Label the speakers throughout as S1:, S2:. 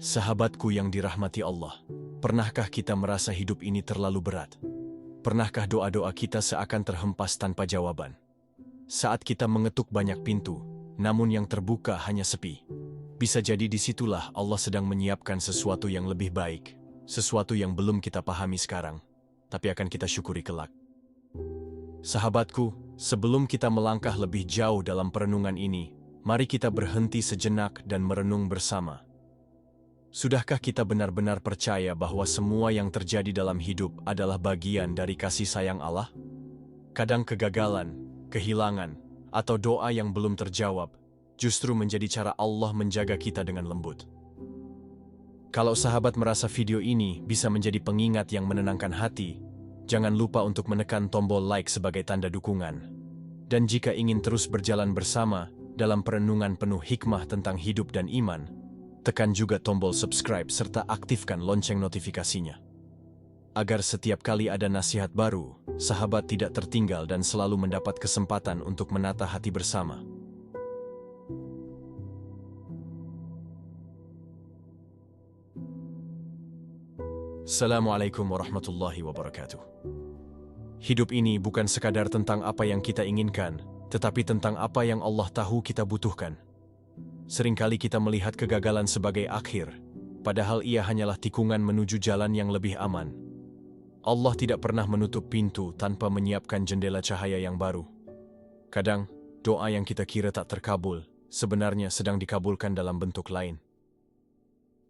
S1: Sahabatku yang dirahmati Allah, pernahkah kita merasa hidup ini terlalu berat? Pernahkah doa-doa kita seakan terhempas tanpa jawaban? Saat kita mengetuk banyak pintu, namun yang terbuka hanya sepi. Bisa jadi disitulah Allah sedang menyiapkan sesuatu yang lebih baik, sesuatu yang belum kita pahami sekarang, tapi akan kita syukuri kelak. Sahabatku, sebelum kita melangkah lebih jauh dalam perenungan ini, mari kita berhenti sejenak dan merenung bersama. Sudahkah kita benar-benar percaya bahwa semua yang terjadi dalam hidup adalah bagian dari kasih sayang Allah? Kadang kegagalan, kehilangan, atau doa yang belum terjawab justru menjadi cara Allah menjaga kita dengan lembut. Kalau sahabat merasa video ini bisa menjadi pengingat yang menenangkan hati, jangan lupa untuk menekan tombol like sebagai tanda dukungan. Dan jika ingin terus berjalan bersama dalam perenungan penuh hikmah tentang hidup dan iman, tekan juga tombol subscribe serta aktifkan lonceng notifikasinya. Agar setiap kali ada nasihat baru, sahabat tidak tertinggal dan selalu mendapat kesempatan untuk menata hati bersama. Assalamualaikum warahmatullahi wabarakatuh. Hidup ini bukan sekadar tentang apa yang kita inginkan, tetapi tentang apa yang Allah tahu kita butuhkan. Seringkali kita melihat kegagalan sebagai akhir, padahal ia hanyalah tikungan menuju jalan yang lebih aman. Allah tidak pernah menutup pintu tanpa menyiapkan jendela cahaya yang baru. Kadang, doa yang kita kira tak terkabul, sebenarnya sedang dikabulkan dalam bentuk lain.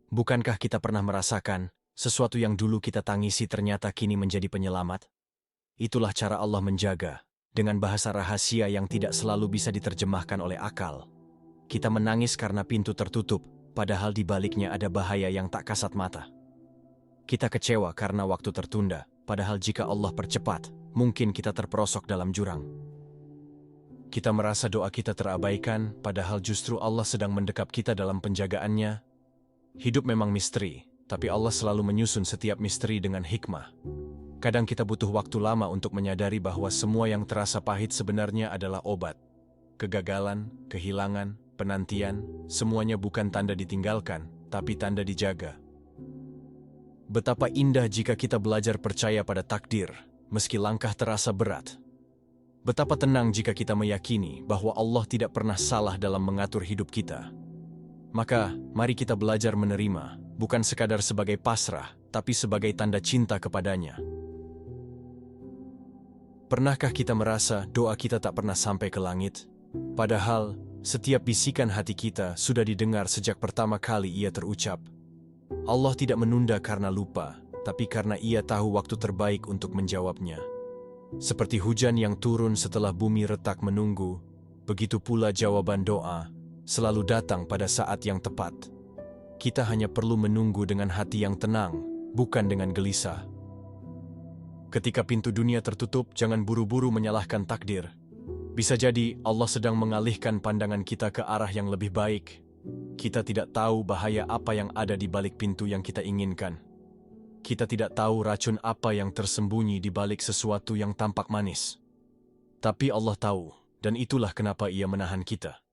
S1: Bukankah kita pernah merasakan, sesuatu yang dulu kita tangisi ternyata kini menjadi penyelamat? Itulah cara Allah menjaga, dengan bahasa rahasia yang tidak selalu bisa diterjemahkan oleh akal. Kita menangis karena pintu tertutup, padahal di baliknya ada bahaya yang tak kasat mata. Kita kecewa karena waktu tertunda, padahal jika Allah percepat, mungkin kita terperosok dalam jurang. Kita merasa doa kita terabaikan, padahal justru Allah sedang mendekap kita dalam penjagaannya. Hidup memang misteri, tapi Allah selalu menyusun setiap misteri dengan hikmah. Kadang kita butuh waktu lama untuk menyadari bahwa semua yang terasa pahit sebenarnya adalah obat. Kegagalan, kehilangan, penantian, semuanya bukan tanda ditinggalkan, tapi tanda dijaga. Betapa indah jika kita belajar percaya pada takdir, meski langkah terasa berat. Betapa tenang jika kita meyakini bahwa Allah tidak pernah salah dalam mengatur hidup kita. Maka, mari kita belajar menerima, bukan sekadar sebagai pasrah, tapi sebagai tanda cinta kepadanya. Pernahkah kita merasa doa kita tak pernah sampai ke langit? Padahal, setiap bisikan hati kita sudah didengar sejak pertama kali ia terucap. Allah tidak menunda karena lupa, tapi karena ia tahu waktu terbaik untuk menjawabnya. Seperti hujan yang turun setelah bumi retak menunggu, begitu pula jawaban doa selalu datang pada saat yang tepat. Kita hanya perlu menunggu dengan hati yang tenang, bukan dengan gelisah. Ketika pintu dunia tertutup, jangan buru-buru menyalahkan takdir. Bisa jadi Allah sedang mengalihkan pandangan kita ke arah yang lebih baik. Kita tidak tahu bahaya apa yang ada di balik pintu yang kita inginkan. Kita tidak tahu racun apa yang tersembunyi di balik sesuatu yang tampak manis. Tapi Allah tahu, dan itulah kenapa Ia menahan kita.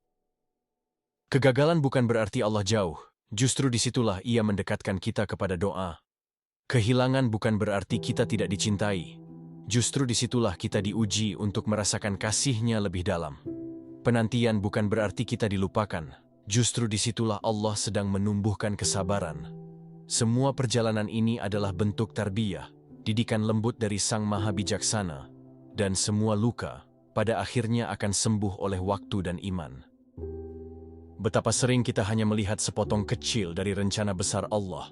S1: Kegagalan bukan berarti Allah jauh, justru disitulah Ia mendekatkan kita kepada doa. Kehilangan bukan berarti kita tidak dicintai. Justru disitulah kita diuji untuk merasakan kasih-Nya lebih dalam. Penantian bukan berarti kita dilupakan. Justru disitulah Allah sedang menumbuhkan kesabaran. Semua perjalanan ini adalah bentuk tarbiyah, didikan lembut dari Sang Maha Bijaksana. Dan semua luka, pada akhirnya akan sembuh oleh waktu dan iman. Betapa sering kita hanya melihat sepotong kecil dari rencana besar Allah.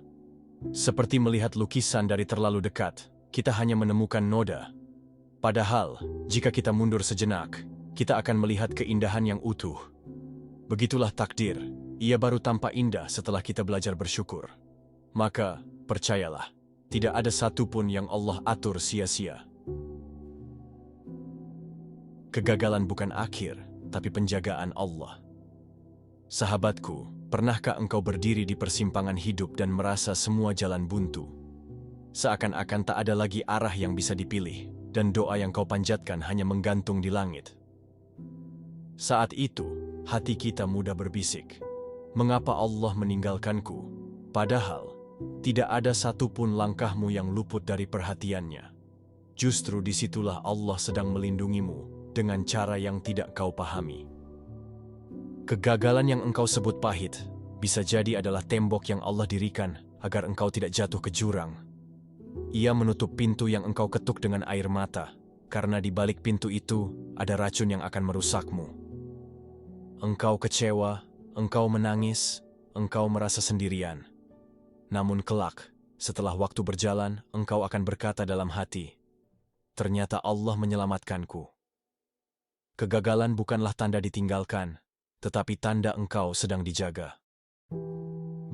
S1: Seperti melihat lukisan dari terlalu dekat, kita hanya menemukan noda. Padahal, jika kita mundur sejenak, kita akan melihat keindahan yang utuh. Begitulah takdir, ia baru tampak indah setelah kita belajar bersyukur. Maka, percayalah, tidak ada satupun yang Allah atur sia-sia. Kegagalan bukan akhir, tapi penjagaan Allah. Sahabatku, pernahkah engkau berdiri di persimpangan hidup dan merasa semua jalan buntu? Seakan-akan tak ada lagi arah yang bisa dipilih, dan doa yang kau panjatkan hanya menggantung di langit. Saat itu, hati kita mudah berbisik, "Mengapa Allah meninggalkanku?" Padahal, tidak ada satupun langkahmu yang luput dari perhatiannya. Justru disitulah Allah sedang melindungimu dengan cara yang tidak kau pahami. Kegagalan yang engkau sebut pahit, bisa jadi adalah tembok yang Allah dirikan agar engkau tidak jatuh ke jurang. Ia menutup pintu yang engkau ketuk dengan air mata, karena di balik pintu itu ada racun yang akan merusakmu. Engkau kecewa, engkau menangis, engkau merasa sendirian. Namun kelak, setelah waktu berjalan, engkau akan berkata dalam hati, ternyata Allah menyelamatkanku. Kegagalan bukanlah tanda ditinggalkan, tetapi tanda engkau sedang dijaga.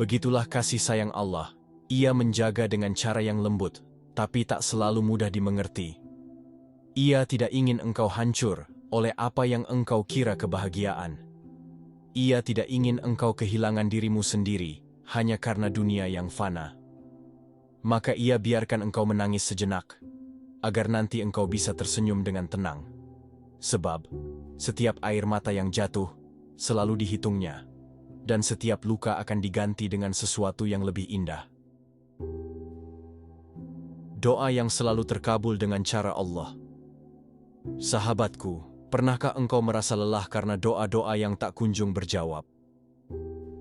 S1: Begitulah kasih sayang Allah. Ia menjaga dengan cara yang lembut, tapi tak selalu mudah dimengerti. Ia tidak ingin engkau hancur oleh apa yang engkau kira kebahagiaan. Ia tidak ingin engkau kehilangan dirimu sendiri hanya karena dunia yang fana. Maka ia biarkan engkau menangis sejenak, agar nanti engkau bisa tersenyum dengan tenang. Sebab, setiap air mata yang jatuh selalu dihitungnya, dan setiap luka akan diganti dengan sesuatu yang lebih indah. Doa yang selalu terkabul dengan cara Allah. Sahabatku, pernahkah engkau merasa lelah karena doa-doa yang tak kunjung berjawab?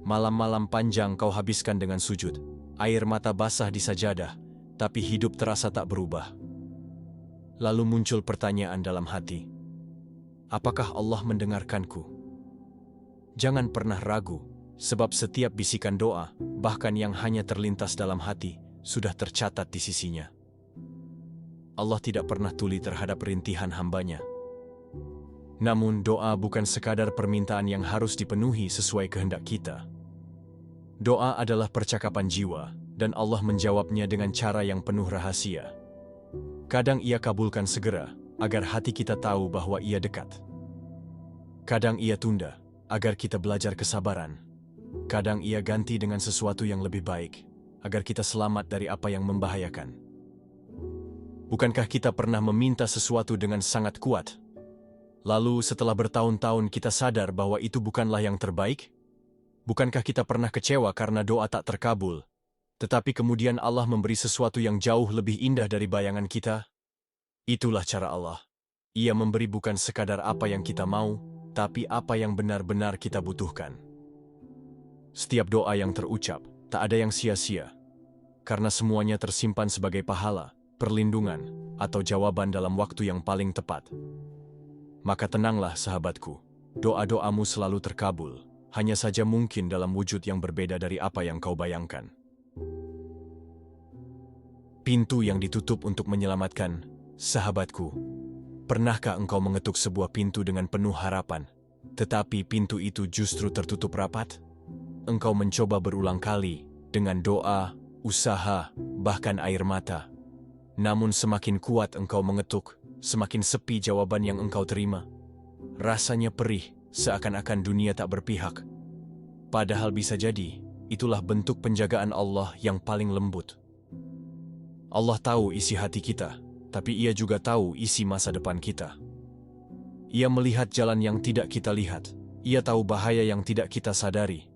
S1: Malam-malam panjang kau habiskan dengan sujud, air mata basah di sajadah, tapi hidup terasa tak berubah. Lalu muncul pertanyaan dalam hati, apakah Allah mendengarkanku? Jangan pernah ragu, sebab setiap bisikan doa, bahkan yang hanya terlintas dalam hati, sudah tercatat di sisinya. Allah tidak pernah tuli terhadap rintihan hambanya. Namun doa bukan sekadar permintaan yang harus dipenuhi sesuai kehendak kita. Doa adalah percakapan jiwa, dan Allah menjawabnya dengan cara yang penuh rahasia. Kadang Ia kabulkan segera, agar hati kita tahu bahwa Ia dekat. Kadang Ia tunda, agar kita belajar kesabaran. Kadang Ia ganti dengan sesuatu yang lebih baik, agar kita selamat dari apa yang membahayakan. Bukankah kita pernah meminta sesuatu dengan sangat kuat? Lalu setelah bertahun-tahun kita sadar bahwa itu bukanlah yang terbaik? Bukankah kita pernah kecewa karena doa tak terkabul, tetapi kemudian Allah memberi sesuatu yang jauh lebih indah dari bayangan kita? Itulah cara Allah. Ia memberi bukan sekadar apa yang kita mau, tapi apa yang benar-benar kita butuhkan. Setiap doa yang terucap, tak ada yang sia-sia, karena semuanya tersimpan sebagai pahala, perlindungan, atau jawaban dalam waktu yang paling tepat. Maka tenanglah sahabatku, doa-doamu selalu terkabul, hanya saja mungkin dalam wujud yang berbeda dari apa yang kau bayangkan. Pintu yang ditutup untuk menyelamatkan, sahabatku. Pernahkah engkau mengetuk sebuah pintu dengan penuh harapan, tetapi pintu itu justru tertutup rapat? Engkau mencoba berulang kali, dengan doa, usaha, bahkan air mata. Namun semakin kuat engkau mengetuk, semakin sepi jawaban yang engkau terima. Rasanya perih, seakan-akan dunia tak berpihak. Padahal bisa jadi, itulah bentuk penjagaan Allah yang paling lembut. Allah tahu isi hati kita, tapi Ia juga tahu isi masa depan kita. Ia melihat jalan yang tidak kita lihat. Ia tahu bahaya yang tidak kita sadari.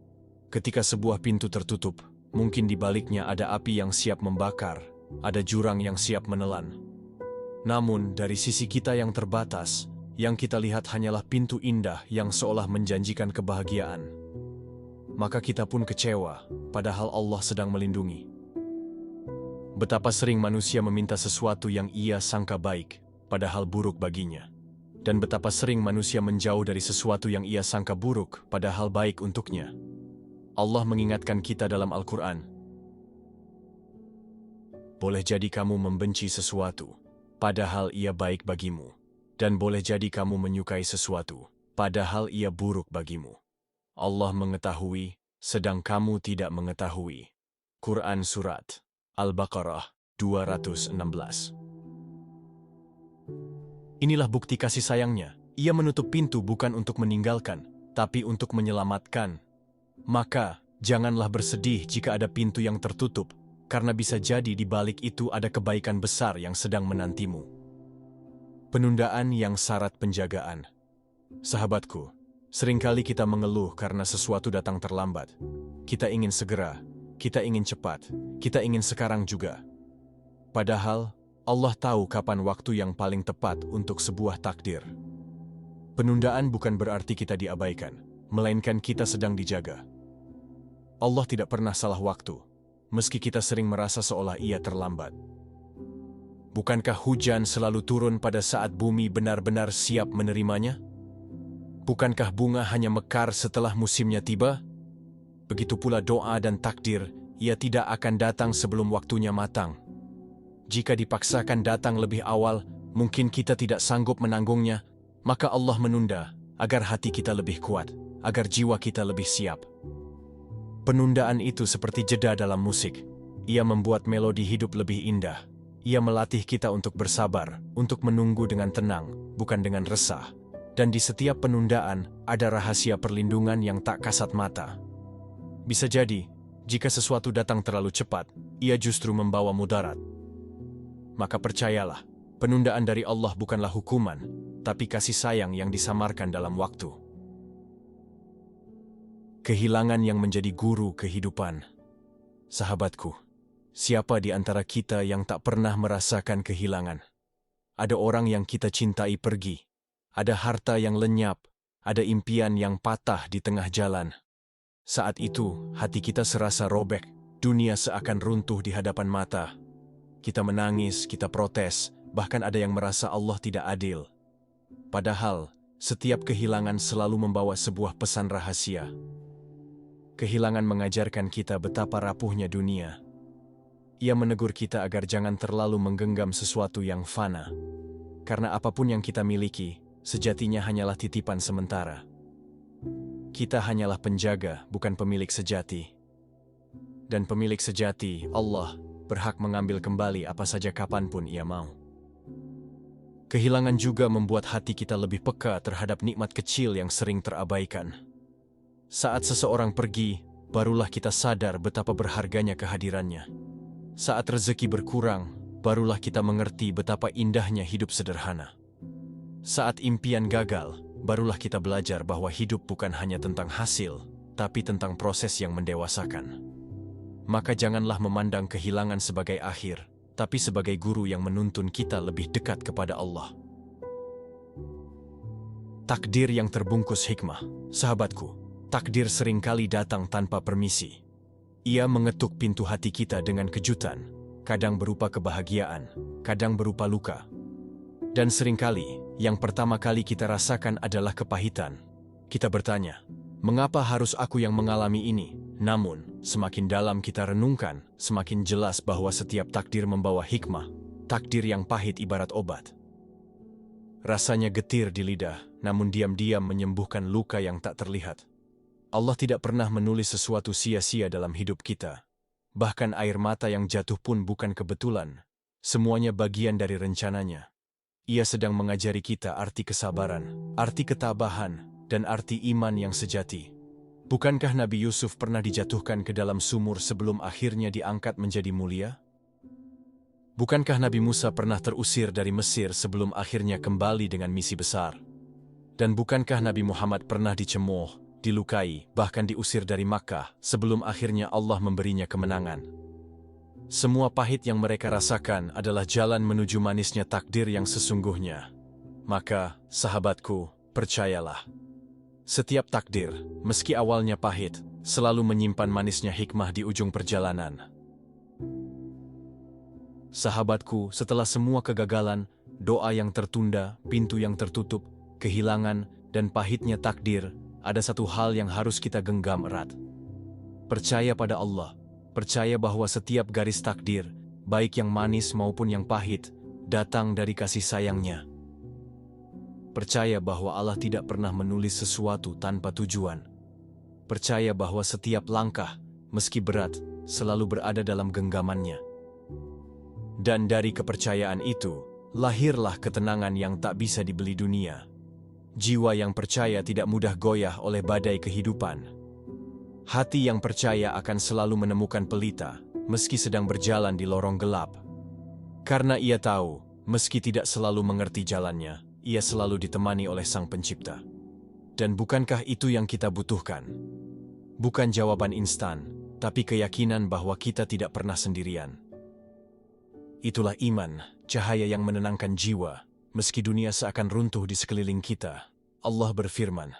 S1: Ketika sebuah pintu tertutup, mungkin di baliknya ada api yang siap membakar, ada jurang yang siap menelan. Namun, dari sisi kita yang terbatas, yang kita lihat hanyalah pintu indah yang seolah menjanjikan kebahagiaan. Maka kita pun kecewa, padahal Allah sedang melindungi. Betapa sering manusia meminta sesuatu yang ia sangka baik, padahal buruk baginya. Dan betapa sering manusia menjauh dari sesuatu yang ia sangka buruk, padahal baik untuknya. Allah mengingatkan kita dalam Al-Quran. Boleh jadi kamu membenci sesuatu, padahal ia baik bagimu. Dan boleh jadi kamu menyukai sesuatu, padahal ia buruk bagimu. Allah mengetahui, sedang kamu tidak mengetahui. Quran Surat Al-Baqarah 216. Inilah bukti kasih sayangnya. Ia menutup pintu bukan untuk meninggalkan, tapi untuk menyelamatkan. Maka, janganlah bersedih jika ada pintu yang tertutup, karena bisa jadi di balik itu ada kebaikan besar yang sedang menantimu. Penundaan yang syarat penjagaan. Sahabatku, seringkali kita mengeluh karena sesuatu datang terlambat. Kita ingin segera, Kita ingin cepat, kita ingin sekarang juga. Padahal, Allah tahu kapan waktu yang paling tepat untuk sebuah takdir. Penundaan bukan berarti kita diabaikan, melainkan kita sedang dijaga. Allah tidak pernah salah waktu, meski kita sering merasa seolah ia terlambat. Bukankah hujan selalu turun pada saat bumi benar-benar siap menerimanya? Bukankah bunga hanya mekar setelah musimnya tiba? Begitu pula doa dan takdir, ia tidak akan datang sebelum waktunya matang. Jika dipaksakan datang lebih awal, mungkin kita tidak sanggup menanggungnya, maka Allah menunda agar hati kita lebih kuat, agar jiwa kita lebih siap. Penundaan itu seperti jeda dalam musik. Ia membuat melodi hidup lebih indah. Ia melatih kita untuk bersabar, untuk menunggu dengan tenang, bukan dengan resah. Dan di setiap penundaan, ada rahasia perlindungan yang tak kasat mata. Bisa jadi, jika sesuatu datang terlalu cepat, ia justru membawa mudarat. Maka percayalah, penundaan dari Allah bukanlah hukuman, tapi kasih sayang yang disamarkan dalam waktu. Kehilangan yang menjadi guru kehidupan. Sahabatku, siapa di antara kita yang tak pernah merasakan kehilangan? Ada orang yang kita cintai pergi, ada harta yang lenyap, ada impian yang patah di tengah jalan. Saat itu, hati kita serasa robek, dunia seakan runtuh di hadapan mata. Kita menangis, kita protes, bahkan ada yang merasa Allah tidak adil. Padahal, setiap kehilangan selalu membawa sebuah pesan rahasia. Kehilangan mengajarkan kita betapa rapuhnya dunia. Ia menegur kita agar jangan terlalu menggenggam sesuatu yang fana. Karena apapun yang kita miliki, sejatinya hanyalah titipan sementara. Kita hanyalah penjaga, bukan pemilik sejati. Dan pemilik sejati, Allah, berhak mengambil kembali apa saja kapanpun ia mau. Kehilangan juga membuat hati kita lebih peka terhadap nikmat kecil yang sering terabaikan. Saat seseorang pergi, barulah kita sadar betapa berharganya kehadirannya. Saat rezeki berkurang, barulah kita mengerti betapa indahnya hidup sederhana. Saat impian gagal, barulah kita belajar bahwa hidup bukan hanya tentang hasil, tapi tentang proses yang mendewasakan. Maka janganlah memandang kehilangan sebagai akhir, tapi sebagai guru yang menuntun kita lebih dekat kepada Allah. Takdir yang terbungkus hikmah. Sahabatku, takdir seringkali datang tanpa permisi. Ia mengetuk pintu hati kita dengan kejutan, kadang berupa kebahagiaan, kadang berupa luka. Dan seringkali, yang pertama kali kita rasakan adalah kepahitan. Kita bertanya, mengapa harus aku yang mengalami ini? Namun, semakin dalam kita renungkan, semakin jelas bahwa setiap takdir membawa hikmah. Takdir yang pahit ibarat obat. Rasanya getir di lidah, namun diam-diam menyembuhkan luka yang tak terlihat. Allah tidak pernah menulis sesuatu sia-sia dalam hidup kita. Bahkan air mata yang jatuh pun bukan kebetulan. Semuanya bagian dari rencananya. Ia sedang mengajari kita arti kesabaran, arti ketabahan, dan arti iman yang sejati. Bukankah Nabi Yusuf pernah dijatuhkan ke dalam sumur sebelum akhirnya diangkat menjadi mulia? Bukankah Nabi Musa pernah terusir dari Mesir sebelum akhirnya kembali dengan misi besar? Dan bukankah Nabi Muhammad pernah dicemooh, dilukai, bahkan diusir dari Makkah sebelum akhirnya Allah memberinya kemenangan? Semua pahit yang mereka rasakan adalah jalan menuju manisnya takdir yang sesungguhnya. Maka, sahabatku, percayalah. Setiap takdir, meski awalnya pahit, selalu menyimpan manisnya hikmah di ujung perjalanan. Sahabatku, setelah semua kegagalan, doa yang tertunda, pintu yang tertutup, kehilangan, dan pahitnya takdir, ada satu hal yang harus kita genggam erat. Percaya pada Allah, percaya bahwa setiap garis takdir, baik yang manis maupun yang pahit, datang dari kasih sayangnya. Percaya bahwa Allah tidak pernah menulis sesuatu tanpa tujuan. Percaya bahwa setiap langkah, meski berat, selalu berada dalam genggamannya. Dan dari kepercayaan itu, lahirlah ketenangan yang tak bisa dibeli dunia. Jiwa yang percaya tidak mudah goyah oleh badai kehidupan. Hati yang percaya akan selalu menemukan pelita, meski sedang berjalan di lorong gelap. Karena ia tahu, meski tidak selalu mengerti jalannya, ia selalu ditemani oleh Sang Pencipta. Dan bukankah itu yang kita butuhkan? Bukan jawaban instan, tapi keyakinan bahwa kita tidak pernah sendirian. Itulah iman, cahaya yang menenangkan jiwa, meski dunia seakan runtuh di sekeliling kita. Allah berfirman,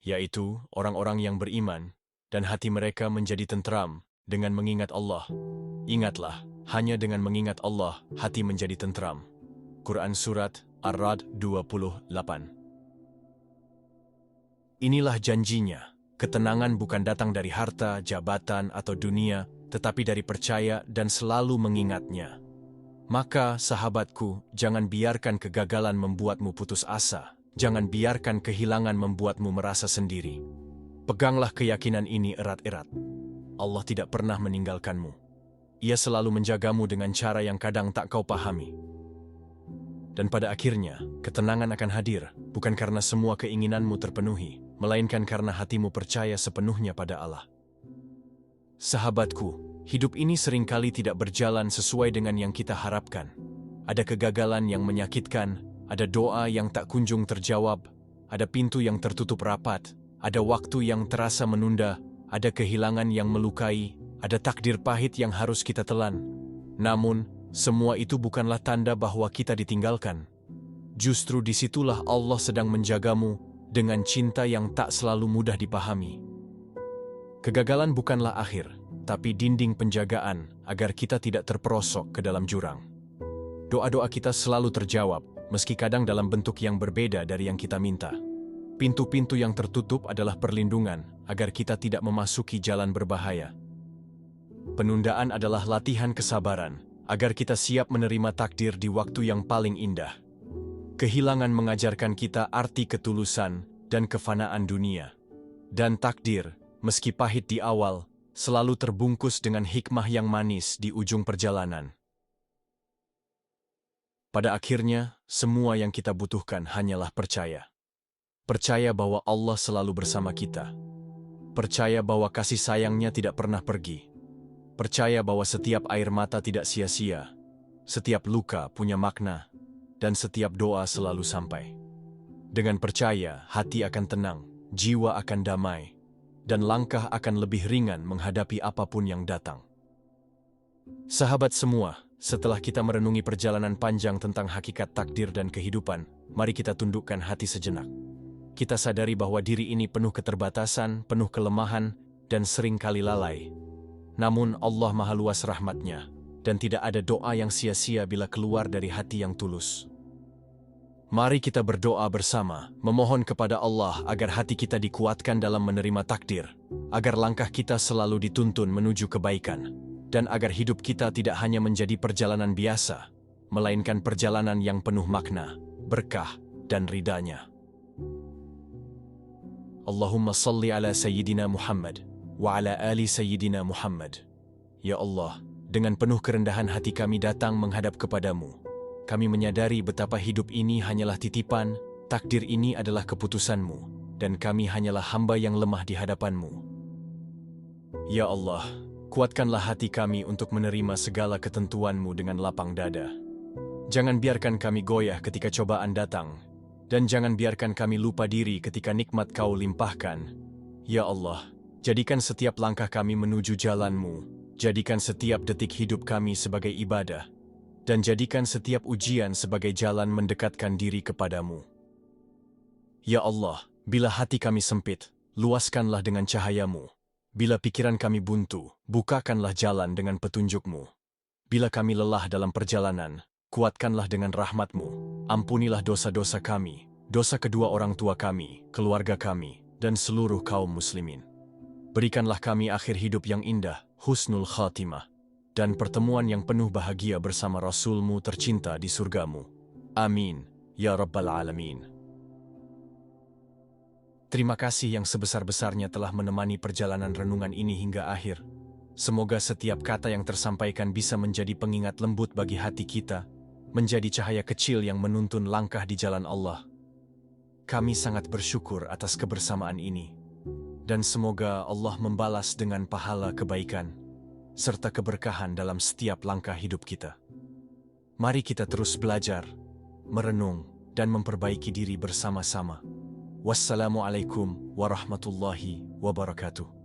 S1: yaitu orang-orang yang beriman, dan hati mereka menjadi tentram dengan mengingat Allah. Ingatlah, hanya dengan mengingat Allah, hati menjadi tentram. Quran Surat Ar-Ra'd 28. Inilah janjinya, ketenangan bukan datang dari harta, jabatan, atau dunia, tetapi dari percaya dan selalu mengingatnya. Maka, sahabatku, jangan biarkan kegagalan membuatmu putus asa. Jangan biarkan kehilangan membuatmu merasa sendiri. Peganglah keyakinan ini erat-erat. Allah tidak pernah meninggalkanmu. Ia selalu menjagamu dengan cara yang kadang tak kau pahami. Dan pada akhirnya, ketenangan akan hadir, bukan karena semua keinginanmu terpenuhi, melainkan karena hatimu percaya sepenuhnya pada Allah. Sahabatku, hidup ini seringkali tidak berjalan sesuai dengan yang kita harapkan. Ada kegagalan yang menyakitkan, ada doa yang tak kunjung terjawab, ada pintu yang tertutup rapat, ada waktu yang terasa menunda, ada kehilangan yang melukai, ada takdir pahit yang harus kita telan. Namun, semua itu bukanlah tanda bahwa kita ditinggalkan. Justru disitulah Allah sedang menjagamu dengan cinta yang tak selalu mudah dipahami. Kegagalan bukanlah akhir, tapi dinding penjagaan agar kita tidak terperosok ke dalam jurang. Doa-doa kita selalu terjawab, meski kadang dalam bentuk yang berbeda dari yang kita minta. Pintu-pintu yang tertutup adalah perlindungan agar kita tidak memasuki jalan berbahaya. Penundaan adalah latihan kesabaran agar kita siap menerima takdir di waktu yang paling indah. Kehilangan mengajarkan kita arti ketulusan dan kefanaan dunia. Dan takdir, meski pahit di awal, selalu terbungkus dengan hikmah yang manis di ujung perjalanan. Pada akhirnya, semua yang kita butuhkan hanyalah percaya. Percaya bahwa Allah selalu bersama kita. Percaya bahwa kasih sayangnya tidak pernah pergi. Percaya bahwa setiap air mata tidak sia-sia, setiap luka punya makna, dan setiap doa selalu sampai. Dengan percaya, hati akan tenang, jiwa akan damai, dan langkah akan lebih ringan menghadapi apapun yang datang. Sahabat semua, setelah kita merenungi perjalanan panjang tentang hakikat takdir dan kehidupan, mari kita tundukkan hati sejenak. Kita sadari bahwa diri ini penuh keterbatasan, penuh kelemahan, dan seringkali lalai. Namun Allah Maha Luas rahmat-Nya, dan tidak ada doa yang sia-sia bila keluar dari hati yang tulus. Mari kita berdoa bersama, memohon kepada Allah agar hati kita dikuatkan dalam menerima takdir, agar langkah kita selalu dituntun menuju kebaikan, dan agar hidup kita tidak hanya menjadi perjalanan biasa, melainkan perjalanan yang penuh makna, berkah, dan ridha-Nya. Allahumma salli ala Sayyidina Muhammad, wa ala ali Sayyidina Muhammad. Ya Allah, dengan penuh kerendahan hati kami datang menghadap kepadamu. Kami menyadari betapa hidup ini hanyalah titipan, takdir ini adalah keputusan-Mu, dan kami hanyalah hamba yang lemah di hadapan-Mu. Ya Allah, kuatkanlah hati kami untuk menerima segala ketentuan-Mu dengan lapang dada. Jangan biarkan kami goyah ketika cobaan datang, dan jangan biarkan kami lupa diri ketika nikmat Kau limpahkan. Ya Allah, jadikan setiap langkah kami menuju jalan-Mu, jadikan setiap detik hidup kami sebagai ibadah, dan jadikan setiap ujian sebagai jalan mendekatkan diri kepadamu. Ya Allah, bila hati kami sempit, luaskanlah dengan cahaya-Mu. Bila pikiran kami buntu, bukakanlah jalan dengan petunjuk-Mu. Bila kami lelah dalam perjalanan, kuatkanlah dengan rahmat-Mu. Ampunilah dosa-dosa kami, dosa kedua orang tua kami, keluarga kami, dan seluruh kaum muslimin. Berikanlah kami akhir hidup yang indah, husnul khatimah, dan pertemuan yang penuh bahagia bersama Rasul-Mu tercinta di surga-Mu. Amin, ya Rabbal Alamin. Terima kasih yang sebesar-besarnya telah menemani perjalanan renungan ini hingga akhir. Semoga setiap kata yang tersampaikan bisa menjadi pengingat lembut bagi hati kita, menjadi cahaya kecil yang menuntun langkah di jalan Allah. Kami sangat bersyukur atas kebersamaan ini, dan semoga Allah membalas dengan pahala kebaikan serta keberkahan dalam setiap langkah hidup kita. Mari kita terus belajar, merenung, dan memperbaiki diri bersama-sama. Wassalamualaikum warahmatullahi wabarakatuh.